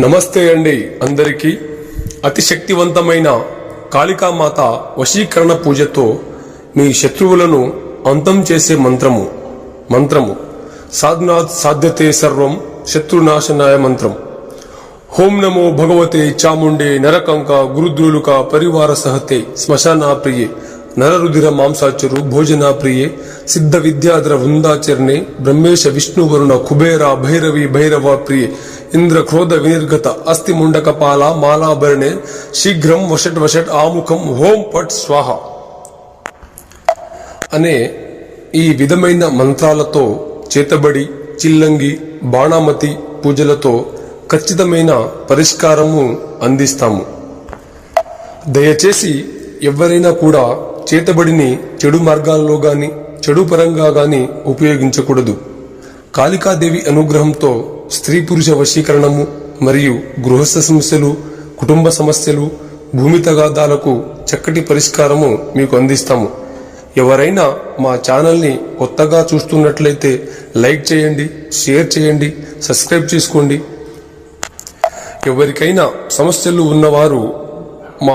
నమస్తే అండి అందరికీ. అతి శక్తివంతమైన కాళికామాత వశీకరణ పూజతో మీ శత్రువులను అంతం చేసే మంత్రము సాధనాత్ సాధ్యతే సర్వం శత్రునాశనాయ మంత్రం. ఓం నమో భగవతే చాముండే నరకంక గురుద్రులుక పరివార సహతే శ్మశానా ప్రియే నరరుధిర మాంసాచరు భోజనా ప్రియే సిద్ధ విద్యాధర వృందాచరణే బ్రహ్మేశ విష్ణువరుణ కుబేర భైరవి భైరవ ప్రియే ఇంద్ర క్రోధ వినిర్గత అస్థి ముండకపాల మాలాభరణే శీఘ్రం వషట్ ఆముఖం ఓం పట్ స్వాహ అనే ఈ విధమైన మంత్రాలతో చేతబడి చిల్లంగి బాణామతి పూజలతో ఖచ్చితమైన పరిష్కారము అందిస్తాము. దయచేసి ఎవరైనా కూడా చేతబడిని చెడు మార్గాల్లో గాని చెడు పరంగా గాని ఉపయోగించకూడదు. కాళికాదేవి అనుగ్రహంతో స్త్రీ పురుష వశీకరణము మరియు గృహస్థ సమస్యలు, కుటుంబ సమస్యలు, భూమి తగాదాలకు చక్కటి పరిష్కారము మీకు అందిస్తాము. ఎవరైనా మా ఛానల్ని కొత్తగా చూస్తున్నట్లయితే లైక్ చేయండి, షేర్ చేయండి, సబ్స్క్రైబ్ చేసుకోండి. ఎవరికైనా సమస్యలు ఉన్నవారు